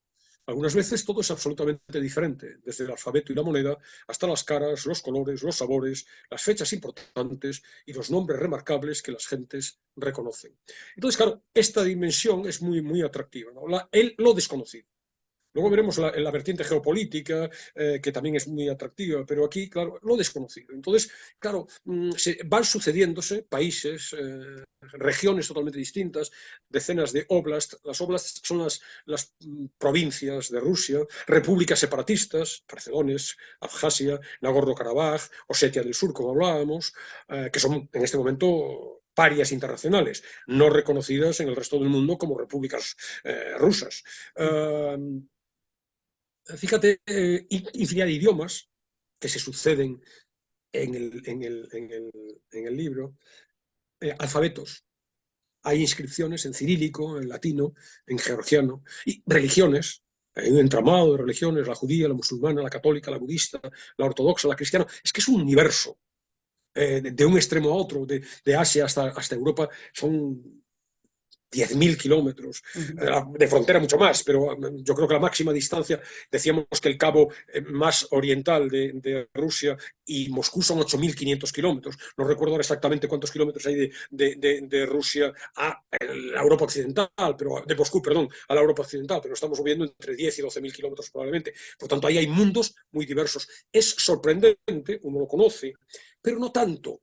Algunas veces todo es absolutamente diferente, desde el alfabeto y la moneda hasta las caras, los colores, los sabores, las fechas importantes y los nombres remarcables que las gentes reconocen. Entonces, claro, esta dimensión es muy atractiva, ¿no? Lo desconocido. Luego veremos la vertiente geopolítica, que también es muy atractiva, pero aquí, claro, lo desconocido. Entonces, claro, van sucediéndose países, regiones totalmente distintas, decenas de oblasts. Las oblasts son las provincias de Rusia, repúblicas separatistas, Parcedones, Abjasia, Nagorno-Karabaj, Osetia del Sur, como hablábamos, que son en este momento parias internacionales, no reconocidas en el resto del mundo como repúblicas rusas. Fíjate, infinidad de idiomas que se suceden en el libro, alfabetos. Hay inscripciones en cirílico, en latino, en georgiano, y religiones. Hay un entramado de religiones, la judía, la musulmana, la católica, la budista, la ortodoxa, la cristiana. Es que es un universo. De un extremo a otro, de Asia hasta Europa, son 10.000 kilómetros, de frontera mucho más, pero yo creo que la máxima distancia, decíamos que el cabo más oriental de Rusia y Moscú son 8.500 kilómetros. No recuerdo exactamente cuántos kilómetros hay de Rusia a la Europa occidental, pero de Moscú, perdón, a la Europa occidental, pero estamos moviendo entre 10 y 12.000 kilómetros probablemente. Por tanto, ahí hay mundos muy diversos. Es sorprendente, uno lo conoce, pero no tanto.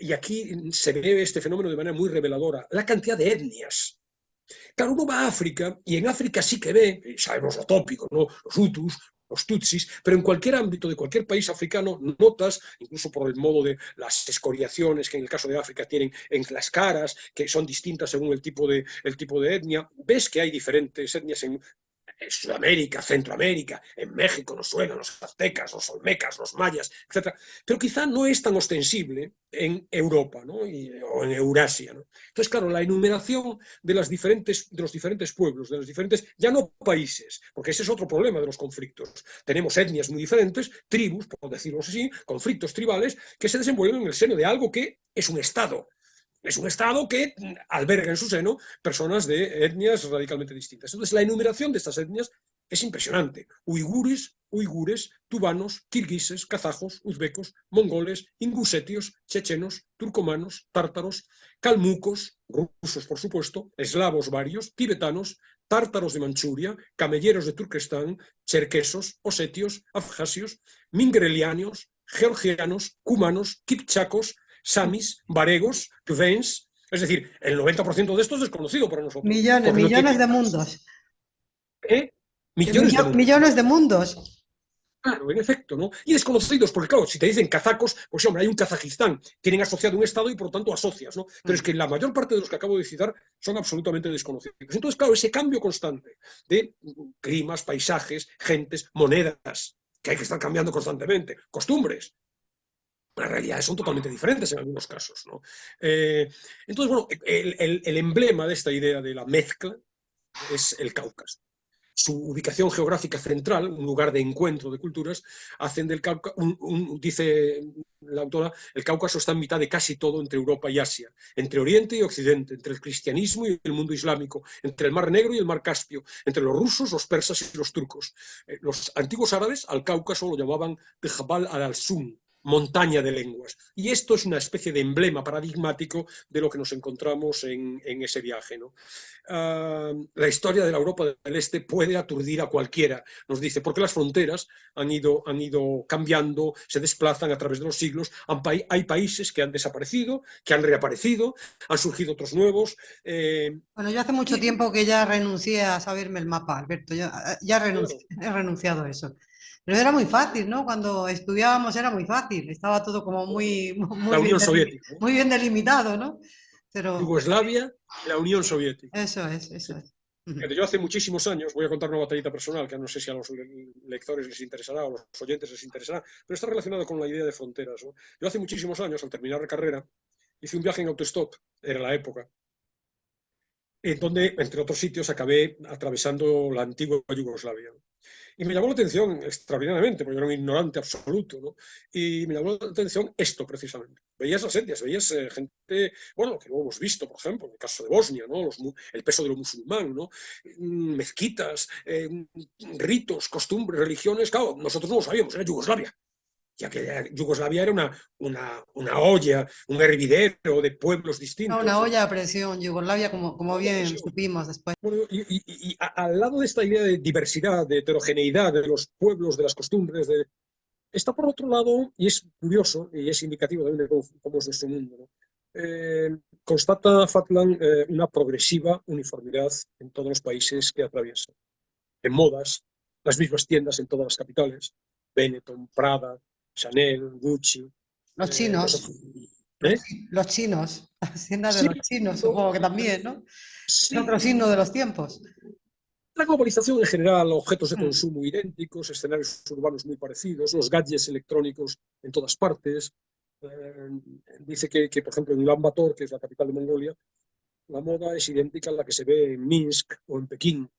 Y aquí se ve este fenómeno de manera muy reveladora, la cantidad de etnias. Claro, uno va a África y en África sí que ve, y sabemos lo tópico, ¿no? Los Hutus, los Tutsis, pero en cualquier ámbito de cualquier país africano notas, incluso por el modo de las escoriaciones que en el caso de África tienen en las caras, que son distintas según el tipo de etnia, ves que hay diferentes etnias en Sudamérica, Centroamérica, en México nos suenan los aztecas, los olmecas, los mayas, etc. Pero quizá no es tan ostensible en Europa, ¿no? O en Eurasia, ¿no? Entonces, claro, la enumeración de los diferentes pueblos, de los diferentes, ya no países, porque ese es otro problema de los conflictos. Tenemos etnias muy diferentes, tribus, por decirlo así, conflictos tribales, que se desenvuelven en el seno de algo que es un Estado. Es un Estado que alberga en su seno personas de etnias radicalmente distintas. Entonces, la enumeración de estas etnias es impresionante. Uigures, tubanos, kirguises, kazajos, uzbecos, mongoles, ingusetios, chechenos, turcomanos, tártaros, calmucos, rusos, por supuesto, eslavos varios, tibetanos, tártaros de Manchuria, camelleros de Turquestán, cherquesos, osetios, abjasios, mingrelianos, georgianos, cumanos, kipchacos, samis, varegos, kvens, es decir, el 90% de esto es desconocido para nosotros. Millones, No millones tiene, de mundos. millones de mundos. Millones de mundos. Claro, en efecto, ¿no? Y desconocidos, porque claro, si te dicen kazakos, pues hombre, hay un Kazajistán, tienen asociado un Estado y por lo tanto asocias, ¿no? Pero es que la mayor parte de los que acabo de citar son absolutamente desconocidos. Entonces, claro, ese cambio constante de climas, paisajes, gentes, monedas, que hay que estar cambiando constantemente, costumbres, las realidades son totalmente diferentes en algunos casos, ¿no? Entonces, bueno, el emblema de esta idea de la mezcla es el Cáucaso. Su ubicación geográfica central, un lugar de encuentro de culturas, hacen del Cáucaso, dice la autora, el Cáucaso está en mitad de casi todo entre Europa y Asia, entre Oriente y Occidente, entre el cristianismo y el mundo islámico, entre el Mar Negro y el Mar Caspio, entre los rusos, los persas y los turcos. Los antiguos árabes al Cáucaso lo llamaban Jabal al-Alsun, montaña de lenguas. Y esto es una especie de emblema paradigmático de lo que nos encontramos en ese viaje, ¿no? La historia de la Europa del Este puede aturdir a cualquiera, nos dice, porque las fronteras han ido cambiando, se desplazan a través de los siglos, hay países que han desaparecido, que han reaparecido, han surgido otros nuevos. Bueno, yo hace mucho tiempo que ya renuncié a saberme el mapa, Alberto. Yo ya Claro, he renunciado a eso. Pero era muy fácil, ¿no? Cuando estudiábamos era muy fácil. Estaba todo como la Unión Soviética, ¿no? muy bien delimitado, ¿no? Pero Yugoslavia y la Unión Soviética. eso es, eso es. Yo hace muchísimos años, voy a contar una batallita personal, que no sé si a los lectores les interesará o a los oyentes les interesará, pero está relacionado con la idea de fronteras, ¿no? Yo hace muchísimos años, al terminar la carrera, hice un viaje en autostop, era la época, en donde, entre otros sitios, acabé atravesando la antigua Yugoslavia. Y me llamó la atención extraordinariamente, porque yo era un ignorante absoluto, ¿no? Y me llamó la atención esto, precisamente. Veías las etnias, veías gente, bueno, que no hemos visto, por ejemplo, en el caso de Bosnia, ¿no? El peso de lo musulmán, ¿no? Mezquitas, ritos, costumbres, religiones, claro, nosotros no lo sabíamos, era Yugoslavia. ya que Yugoslavia era una olla, un hervidero de pueblos No, una distintos. olla a presión, Yugoslavia, como bien supimos después. Bueno, al lado de esta idea de diversidad, de heterogeneidad de los pueblos, de las costumbres, está por otro lado, y es curioso y es indicativo también de cómo es nuestro mundo, ¿no? Constata Fatland una progresiva uniformidad en todos los países que atraviesan. En modas, las mismas tiendas en todas las capitales, Benetton, Prada, Chanel, Gucci, Los los, chinos, ¿eh? los chinos, la hacienda de Sí, los chinos, pero, supongo que también, ¿no? Es otro sí, signo de los tiempos. la globalización en general, objetos de Mm. consumo idénticos, escenarios urbanos muy parecidos, los gadgets electrónicos en todas partes. Eh, dice que, por ejemplo, en Ulan Bator, que es la capital de Mongolia, la moda es idéntica a la que se ve en Minsk o en Pekín.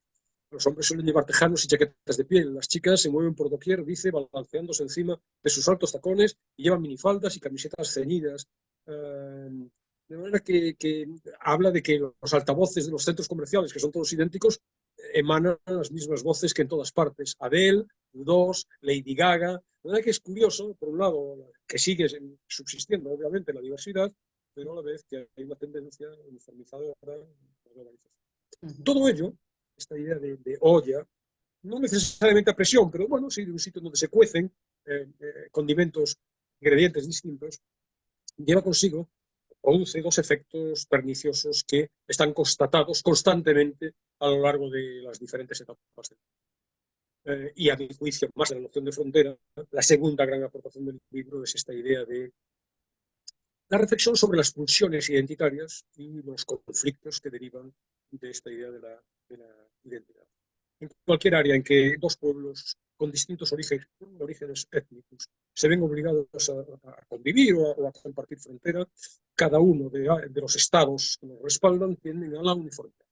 Los hombres suelen llevar tejanos y chaquetas de piel. Las chicas se mueven por doquier, dice, balanceándose encima de sus altos tacones y llevan minifaldas y camisetas ceñidas. Eh, de manera que habla de que los altavoces de los centros comerciales, que son todos idénticos, emanan las mismas voces que en todas partes. Adele, U2, Lady Gaga. La verdad que es curioso, por un lado, que sigue subsistiendo, obviamente, la diversidad, pero a la vez que hay una tendencia uniformizadora a la globalización. Todo ello, esta idea de olla, no necesariamente a presión, pero bueno, sí de un sitio donde se cuecen condimentos, ingredientes distintos, lleva consigo, produce dos efectos perniciosos que están constatados constantemente a lo largo de las diferentes etapas. Y a mi juicio, más de la noción de frontera, la segunda gran aportación del libro es esta idea de la reflexión sobre las pulsiones identitarias y los conflictos que derivan de esta idea de la identidad. En cualquier área en que dos pueblos con distintos orígenes étnicos se ven obligados a convivir o a compartir frontera, cada uno de los estados que los respaldan tienden a la uniformidad,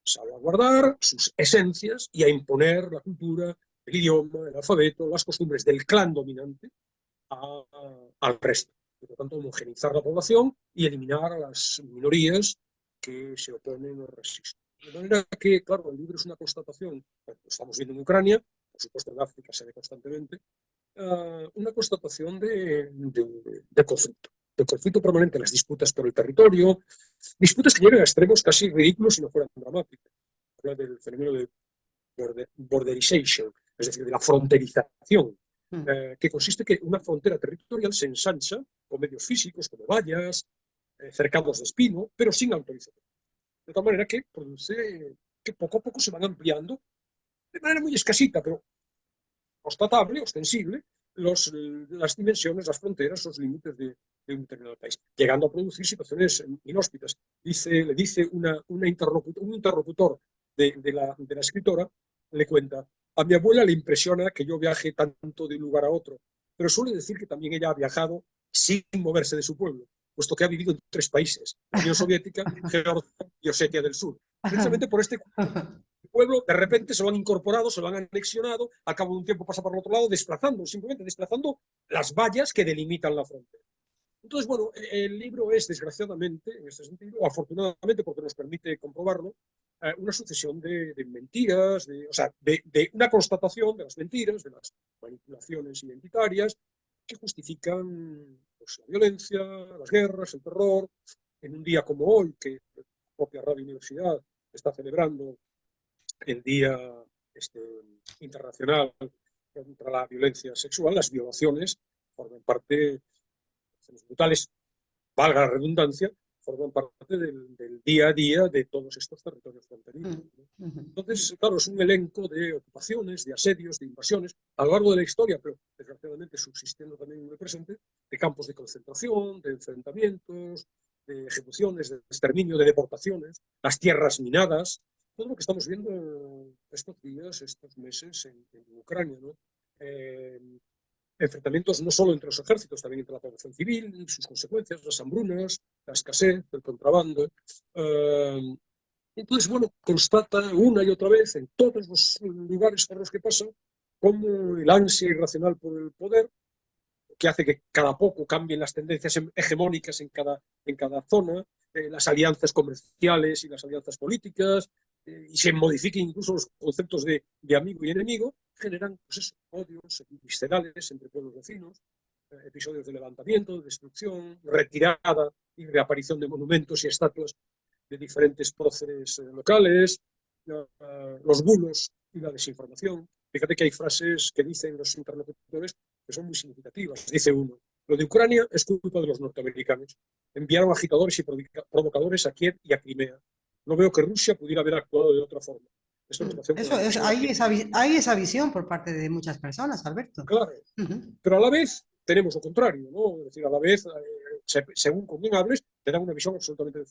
salvaguardar sus esencias y a imponer la cultura, el idioma, el alfabeto, las costumbres del clan dominante al resto. Por lo tanto, homogeneizar la población y eliminar a las minorías que se oponen o resisten. De manera que, claro, el libro es una constatación, lo estamos viendo en Ucrania, por supuesto en África se ve constantemente, una constatación de conflicto permanente, las disputas por el territorio, disputas que llegan a extremos casi ridículos si no fueran dramáticos. Habla del fenómeno de borderization, es decir, de la fronterización, que consiste que una frontera territorial se ensancha con medios físicos como vallas, cercados de espino, pero sin autorización. De tal manera que produce que poco a poco se van ampliando, de manera muy escasita, pero constatable, ostensible, las dimensiones, las fronteras, los límites de un determinado país, llegando a producir situaciones inhóspitas. Le dice un interlocutor de la escritora, le cuenta, a mi abuela le impresiona que yo viaje tanto de un lugar a otro, pero suele decir que también ella ha viajado sin moverse de su pueblo, puesto que ha vivido en 3 países, la Unión Soviética, Georgia y Osetia del Sur. Precisamente por este pueblo, de repente se lo han incorporado, se lo han anexionado, al cabo de un tiempo pasa por el otro lado, simplemente desplazando las vallas que delimitan la frontera. Entonces, bueno, el libro es, desgraciadamente, en este sentido, o afortunadamente, porque nos permite comprobarlo, una sucesión de mentiras, o sea, de una constatación de las mentiras, de las manipulaciones identitarias, que justifican pues, la violencia, las guerras, el terror, en un día como hoy, que la propia Radio Universidad está celebrando el Día este, Internacional contra la Violencia Sexual, las violaciones forman parte, los brutales, valga la redundancia, forman parte del día a día de todos estos territorios fronterizos, ¿no? Entonces, claro, es un elenco de ocupaciones, de asedios, de invasiones, a lo largo de la historia, pero desgraciadamente subsistiendo también en el presente, de campos de concentración, de enfrentamientos, de ejecuciones, de exterminio, de deportaciones, las tierras minadas, todo lo que estamos viendo estos días, estos meses en Ucrania, ¿no? Enfrentamientos no solo entre los ejércitos, también entre la población civil y sus consecuencias, las hambrunas, la escasez, el contrabando. Entonces, bueno, constata una y otra vez en todos los lugares por los que pasa cómo el ansia irracional por el poder, que hace que cada poco cambien las tendencias hegemónicas en cada zona, las alianzas comerciales y las alianzas políticas, y se modifiquen incluso los conceptos de amigo y enemigo, generan pues eso, odios viscerales entre pueblos vecinos, episodios de levantamiento, de destrucción, retirada y reaparición de monumentos y estatuas de diferentes próceres locales, los bulos y la desinformación. Fíjate que hay frases que dicen los interlocutores que son muy significativas. Dice uno: lo de Ucrania es culpa de los norteamericanos. Enviaron agitadores y provocadores a Kiev y a Crimea. No veo que Rusia pudiera haber actuado de otra forma. Esto en relación con la Eso, agresión a Kiev. hay esa visión por parte de muchas personas, Alberto. Claro, pero a la vez tenemos lo contrario, ¿no? Es decir, a la vez, según con quién hables, te dan una visión absolutamente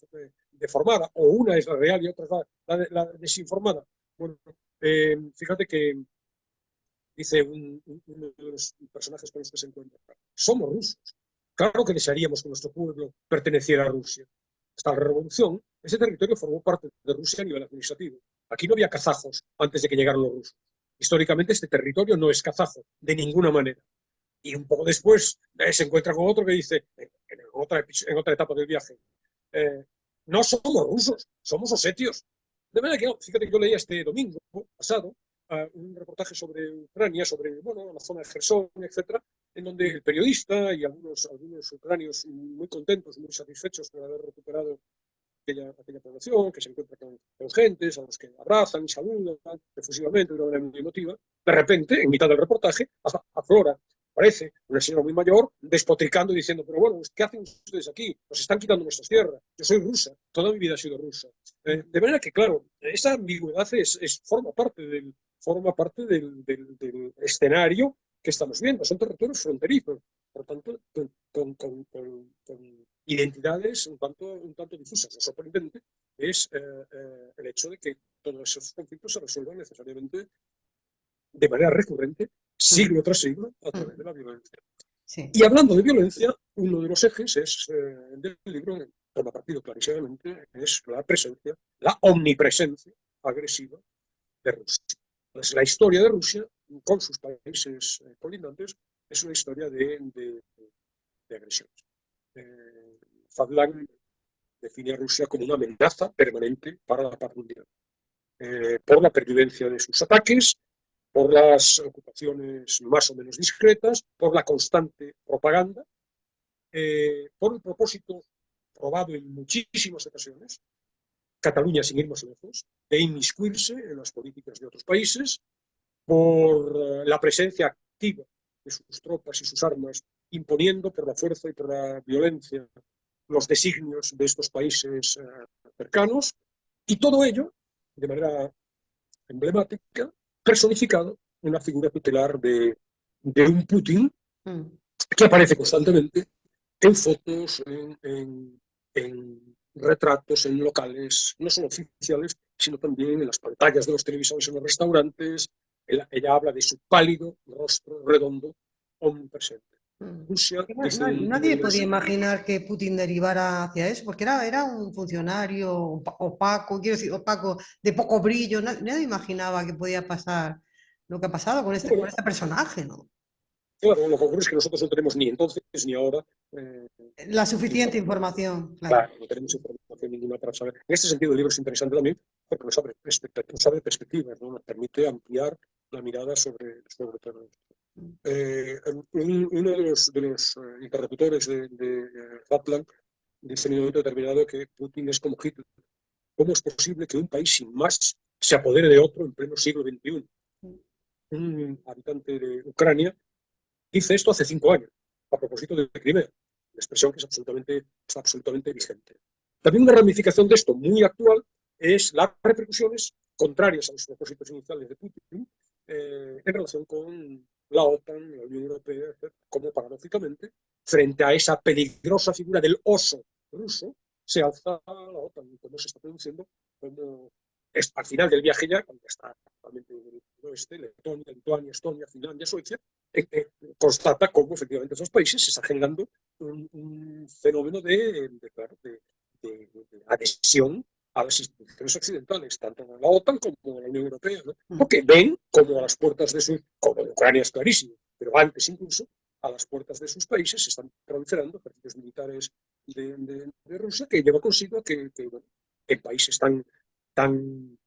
deformada, o una es la real y otra es la desinformada. Bueno, fíjate que dice uno de los personajes con los que se encuentra: somos rusos. Claro que desearíamos que nuestro pueblo perteneciera a Rusia. Hasta la revolución, ese territorio formó parte de Rusia a nivel administrativo. Aquí no había kazajos antes de que llegaran los rusos. Históricamente este territorio no es kazajo, de ninguna manera. Y un poco después se encuentra con otro que dice, en otra etapa del viaje, no somos rusos, somos osetios. De manera que, fíjate que yo leía este domingo pasado un reportaje sobre Ucrania, sobre bueno, la zona de Gerson, etcétera, en donde el periodista y algunos ucranios muy contentos, muy satisfechos por haber recuperado aquella población, que se encuentra con gentes a los que abrazan y saludan efusivamente de una manera muy emotiva, de repente, en mitad del reportaje, aflora, parece, una señora muy mayor, despotricando y diciendo: pero bueno, ¿qué hacen ustedes aquí? Nos están quitando nuestras tierras. Yo soy rusa, toda mi vida he sido rusa. De manera que, claro, esa ambigüedad forma parte del escenario que estamos viendo. Son territorios fronterizos, por tanto, con identidades un tanto difusas. Lo sorprendente es el hecho de que todos esos conflictos se resuelvan necesariamente de manera recurrente, siglo tras siglo, a través de la violencia. Sí. Y hablando de violencia, uno de los ejes del libro, toma partido clarísimamente, es la presencia, la omnipresencia agresiva de Rusia. Pues la historia de Rusia, con sus países colindantes, es una historia de agresiones. Fadlan define a Rusia como una amenaza permanente para la paz mundial, por la pervivencia de sus ataques, por las ocupaciones más o menos discretas, por la constante propaganda, por el propósito probado en muchísimas ocasiones, Cataluña sin ir más lejos, de inmiscuirse en las políticas de otros países, por la presencia activa de sus tropas y sus armas, imponiendo por la fuerza y por la violencia los designios de estos países cercanos, y todo ello de manera emblemática, personificado en la figura tutelar de un Putin que aparece constantemente en fotos, en retratos, en locales, no solo oficiales, sino también en las pantallas de los televisores en los restaurantes. Ella habla de su pálido rostro redondo, omnipresente. Rusia es Nadie podía imaginar que Putin derivara hacia eso, porque era un funcionario opaco, quiero decir, opaco, de poco brillo. Nadie imaginaba que podía pasar lo que ha pasado con Bueno, este personaje, ¿no? claro, lo que ocurre es que nosotros no tenemos ni entonces ni ahora La suficiente información, claro. Claro, no tenemos información ninguna para saber. En este sentido, el libro es interesante también porque nos abre perspectivas, ¿no? Nos permite ampliar la mirada sobre todo esto. Uno de los interlocutores de Kaplan dice en un momento determinado que Putin es como Hitler. ¿Cómo es posible que un país sin más se apodere de otro en pleno siglo XXI? Un habitante de Ucrania dice esto hace 5 años, a propósito de Crimea, una expresión que está absolutamente vigente. También una ramificación de esto muy actual es las repercusiones contrarias a los propósitos iniciales de Putin en relación con la OTAN, la Unión Europea, etc., como paradójicamente, frente a esa peligrosa figura del oso ruso, se alza la OTAN, como se está produciendo, como es, al final del viaje ya, cuando está actualmente en el oeste, Letonia, Lituania, Estonia, Finlandia, Suecia, constata cómo efectivamente esos países se está generando un fenómeno de adhesión a las instituciones occidentales, tanto en la OTAN como en la Unión Europea, ¿no? Porque ven como a las puertas de sus, como en Ucrania es clarísimo, pero antes incluso, a las puertas de sus países se están proliferando ejercicios militares de Rusia, que lleva consigo que bueno, en países tan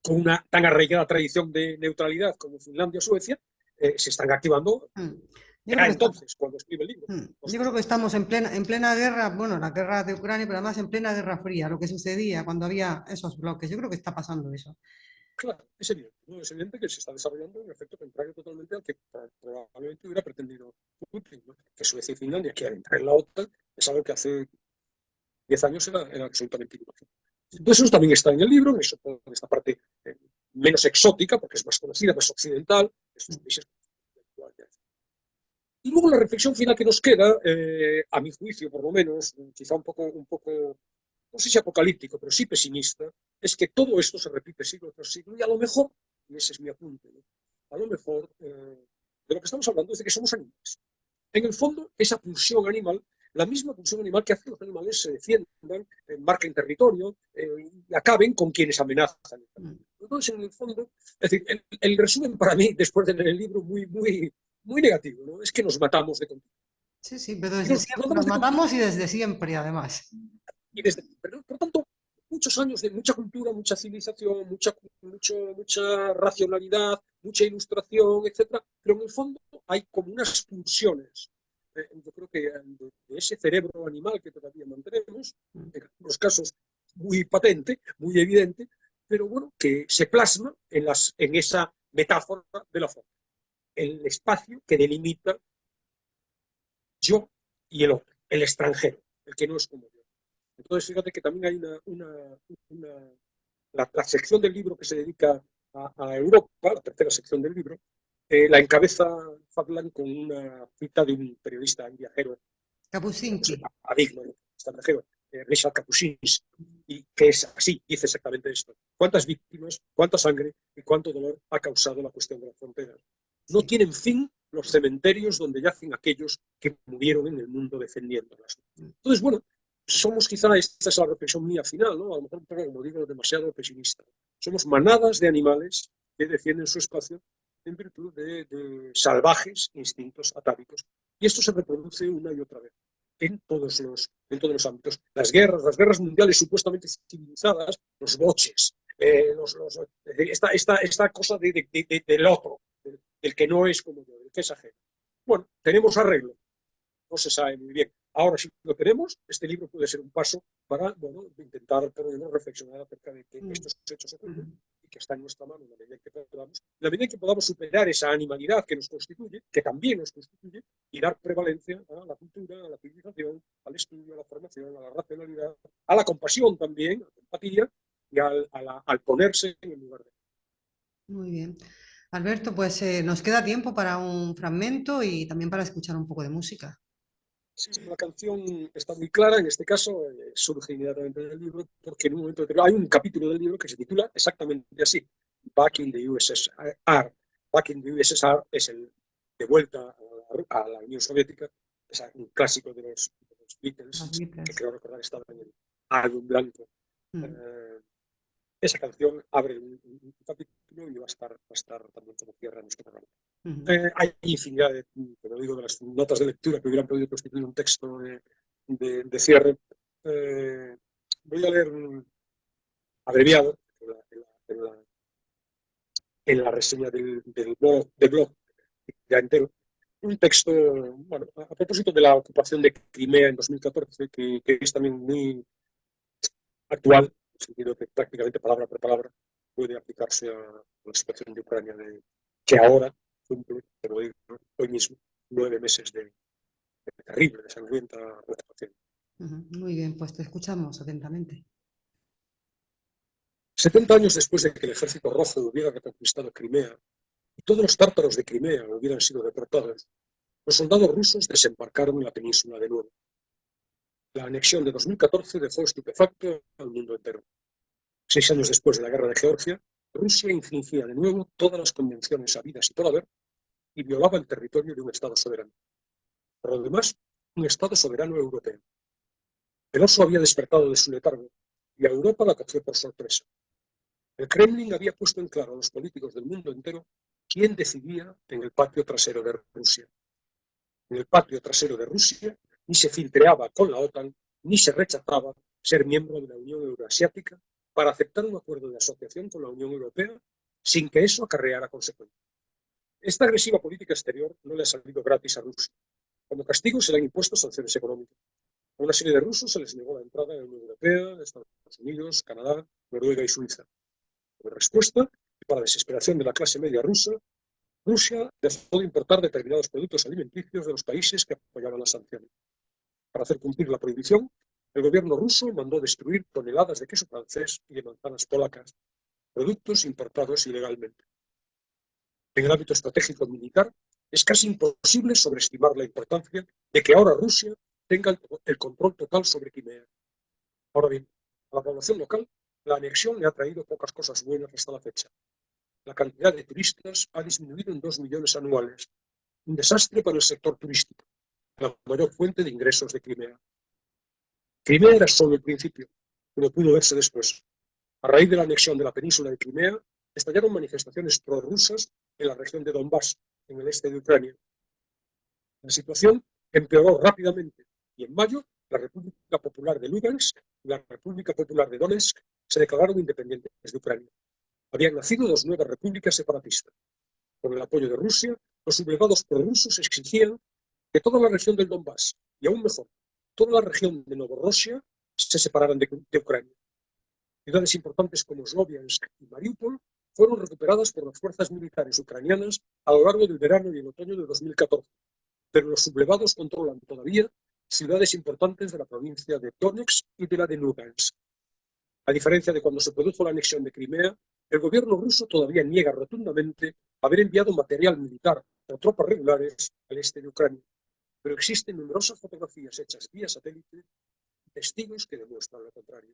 con una tan arraigada tradición de neutralidad como Finlandia o Suecia, se están activando Yo creo ya que entonces, cuando escribe el libro. yo creo que estamos en plena guerra, bueno, la guerra de Ucrania, pero además en plena guerra fría, lo que sucedía cuando había esos bloques. Yo creo que está pasando eso. Claro, es evidente, ¿no? Es evidente que se está desarrollando un efecto contrario totalmente al que probablemente hubiera pretendido Putin, ¿no? Que Suecia y Finlandia quieran entrar en la OTAN, es algo que hace 10 años era absolutamente ilógico. Entonces eso también está en el libro, eso, en esta parte menos exótica, porque es más conocida, más occidental, estos países. Y luego la reflexión final que nos queda, a mi juicio por lo menos, quizá un poco, no sé si apocalíptico, pero sí pesimista, es que todo esto se repite siglo tras siglo y a lo mejor, y ese es mi apunte, ¿no? A lo mejor de lo que estamos hablando es de que somos animales. En el fondo, esa pulsión animal, la misma pulsión animal que hace que los animales se defiendan, marquen territorio y acaben con quienes amenazan. Entonces, en el fondo, es decir, el resumen para mí, después de leer el libro, muy negativo, ¿no? Es que nos matamos de continuo. Sí, sí, pero Y desde nos siempre, matamos nos de continuo matamos y desde siempre, además. y desde, pero, por tanto, muchos años de mucha cultura, mucha civilización, mucha racionalidad, mucha ilustración, etcétera, pero en el fondo hay como unas pulsiones. Yo creo que de ese cerebro animal que todavía mantenemos, en algunos casos muy patente, muy evidente, pero bueno, que se plasma en esa metáfora de la forma, el espacio que delimita yo y el otro, el extranjero, el que no es como yo. Entonces, fíjate que también hay la sección del libro que se dedica a Europa, la tercera sección del libro, la encabeza Fadlan con una cita de un periodista viajero, Kapuscinski. paradigma, extranjero, Ryszard Kapuscinski, y que es así, dice exactamente esto. ¿Cuántas víctimas, cuánta sangre y cuánto dolor ha causado la cuestión de las fronteras? No Sí. tienen fin los cementerios donde yacen aquellos que murieron en el mundo defendiéndolas. Entonces, bueno, somos quizá, esta es la reflexión mía final, ¿no? A lo mejor un poco, como digo, demasiado pesimista. Somos manadas de animales que defienden su espacio en virtud de salvajes instintos atávicos. Y esto se reproduce una y otra vez en todos los ámbitos. Las guerras mundiales supuestamente civilizadas, los boches, esta cosa del otro, del que no es como yo, del que es ajeno. Bueno, tenemos arreglo, no se sabe muy bien. Ahora sí lo tenemos, este libro puede ser un paso para, bueno, intentar por lo menos reflexionar acerca de que estos hechos ocurren y que está en nuestra mano en la medida en que podamos superar esa animalidad que nos constituye, que también nos constituye, y dar prevalencia a la cultura, a la civilización, al estudio, a la formación, a la racionalidad, a la compasión también, a la empatía y al ponerse en el lugar de. Muy bien. Alberto, pues nos queda tiempo para un fragmento y también para escuchar un poco de música. Sí, la canción está muy clara, en este caso surge inmediatamente del libro, porque en un momento determinado hay un capítulo del libro que se titula exactamente así, Back in the USSR. Back in the USSR es el de vuelta a la Unión Soviética, es un clásico de los Las Beatles, que Beatles. creo recordar estaba en el álbum blanco. Mm. Eh, Esa canción abre un capítulo y va a estar también como cierra nuestro programa. Ujú. Hay infinidad pero digo, de las notas de lectura que hubieran podido constituir un texto de cierre. Voy a leer abreviado en la reseña del blog ya entero, un texto, bueno, a propósito de la ocupación de Crimea en 2014, que es también muy actual, en el sentido que prácticamente palabra por palabra puede aplicarse a la situación de Ucrania, que ahora cumple, pero hoy mismo, 9 meses de terrible, de sangrienta ocupación. Ujú. Muy bien, pues te escuchamos atentamente. 70 años después de que el ejército rojo hubiera reconquistado Crimea y todos los tártaros de Crimea hubieran sido deportados, los soldados rusos desembarcaron en la península de nuevo. La anexión de 2014 dejó estupefacto al mundo entero. 6 años después de la guerra de Georgia, Rusia infringía de nuevo todas las convenciones habidas y por haber y violaba el territorio de un Estado soberano. Por lo demás, un Estado soberano europeo. El oso había despertado de su letargo y a Europa la cogió por sorpresa. El Kremlin había puesto en claro a los políticos del mundo entero quién decidía en el patio trasero de Rusia. En el patio trasero de Rusia ni se filtreaba con la OTAN, ni se rechazaba ser miembro de la Unión Euroasiática, para aceptar un acuerdo de asociación con la Unión Europea sin que eso acarreara consecuencias. Esta agresiva política exterior no le ha salido gratis a Rusia. Como castigo se le han impuesto sanciones económicas. A una serie de rusos se les negó la entrada en la Unión Europea, Estados Unidos, Canadá, Noruega y Suiza. Como respuesta, y para desesperación de la clase media rusa, Rusia dejó de importar determinados productos alimenticios de los países que apoyaban las sanciones. Para hacer cumplir la prohibición, el gobierno ruso mandó destruir toneladas de queso francés y de manzanas polacas, productos importados ilegalmente. En el ámbito estratégico militar, es casi imposible sobreestimar la importancia de que ahora Rusia tenga el control total sobre Crimea. Ahora bien, a la población local, la anexión le ha traído pocas cosas buenas hasta la fecha. La cantidad de turistas ha disminuido en 2 millones anuales, un desastre para el sector turístico, la mayor fuente de ingresos de Crimea. Crimea era solo el principio, como pudo verse después. A raíz de la anexión de la península de Crimea, estallaron manifestaciones prorrusas en la región de Donbass, en el este de Ucrania. La situación empeoró rápidamente y en mayo la República Popular de Lugansk y la República Popular de Donetsk se declararon independientes de Ucrania. Habían nacido 2 nuevas repúblicas separatistas. Con el apoyo de Rusia, los sublevados prorrusos exigían que toda la región del Donbass, y aún mejor, toda la región de Novorossiya, se separaran de Ucrania. Ciudades importantes como Sloviansk y Mariupol fueron recuperadas por las fuerzas militares ucranianas a lo largo del verano y el otoño de 2014, pero los sublevados controlan todavía ciudades importantes de la provincia de Donetsk y de la de Lugansk. A diferencia de cuando se produjo la anexión de Crimea, el gobierno ruso todavía niega rotundamente haber enviado material militar o tropas regulares al este de Ucrania, pero existen numerosas fotografías hechas vía satélite y testigos que demuestran lo contrario.